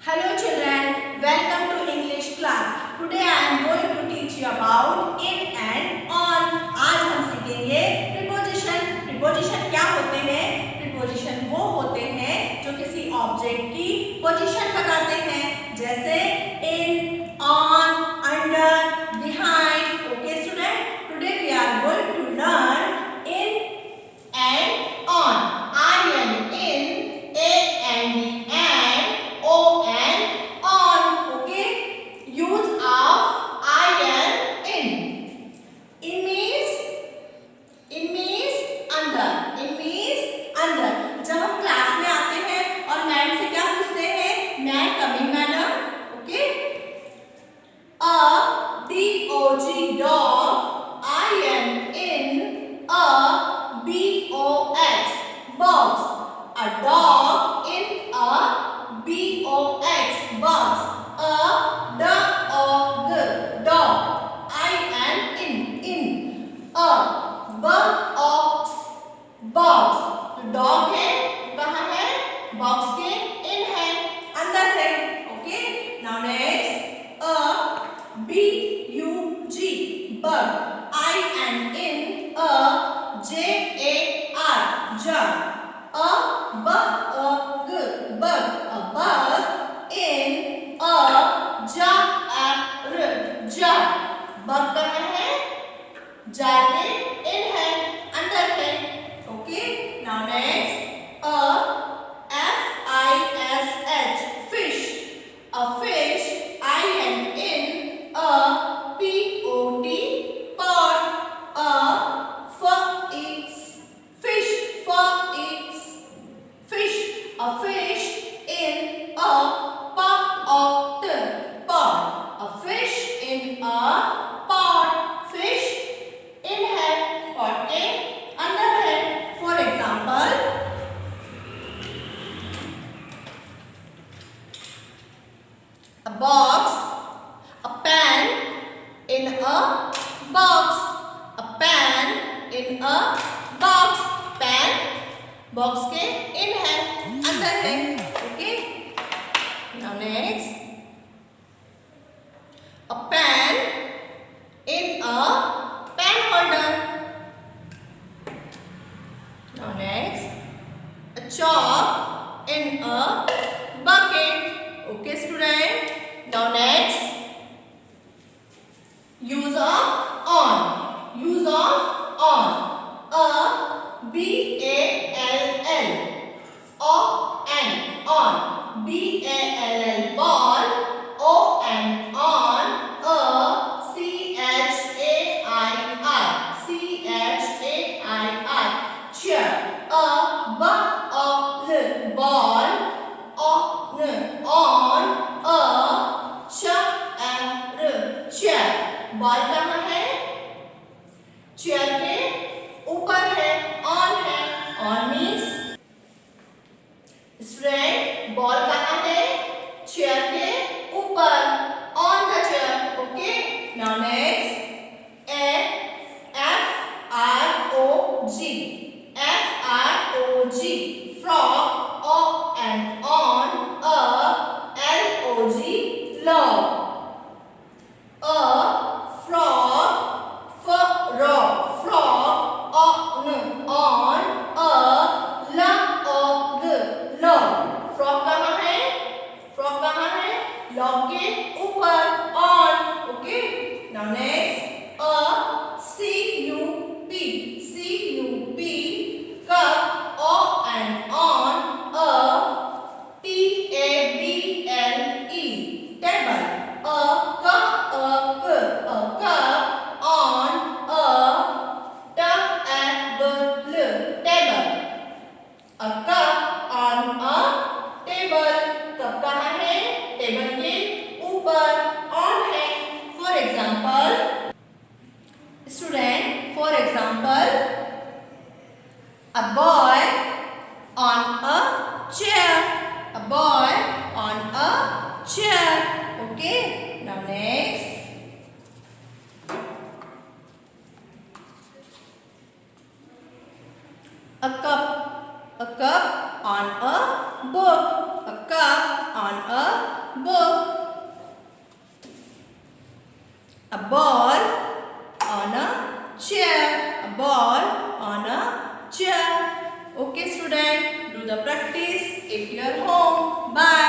Hello children, welcome to English class. Today I am going to teach you about in and on. आज हम सीखेंगे preposition. Preposition क्या होते हैं? Preposition वो होते हैं जो किसी object की position बताते हैं, जैसे in, on, under, behind. Okay student, today we are going to learn in and on. I and in, a and the and, o and on. Okay, use of I and in. In means अंदर. In means अंदर. जब हम class में आते हैं और ma'am से क्या पूछते हैं? मैं coming madam. Okay, a dog, dog. I am in a box, box. A dog in a box, box. A dog, dog. I am in a box, box. तो डॉग है, कहाँ है? बॉक्स के इन है, अंदर है. Okay, now next a bug, bug. I am in a jar, jar. A bug, bug. A bug in a jar, jar. Bug कहाँ है? जार के इन है, अंदर है. Okay, now next fish, fish. A fish. I am in a pot, pot. A fish, fish. A fish in a pot, pot. A fish in a pot. Fish in है, pot के अंदर है. For example, a box, a pen in a box. A pen in a box. Pen box के in है, अंदर है. Okay, now next a pen in a pen holder. Now next a chalk in a bucket. Okay student, now next use of on, use of on. A ball, on, ball, ball. O and on, chair. A ball, ball. On, chair. Ball कहाँ है? Chair के ऊपर है, on है. On means student, ball कहाँ है? Chair के ऊपर, on the chair. Okay, now next frog, frog. O and on, log, log. A frog, frog, frog. On, log, log. Frog कहाँ है? Frog कहाँ है? log के ऊपर, on. Okay, now next cup, cup. O and on, table, table. A cup, on table. A cup on a table. Cup कहाँ है? Table के ऊपर, on है. For example, student, for example, a boy on a chair, a boy on a chair. Okay, now next a cup on a book, a cup on a book. A ball on a chair. A ball on a chair. Okay student, do the practice at your home. Bye.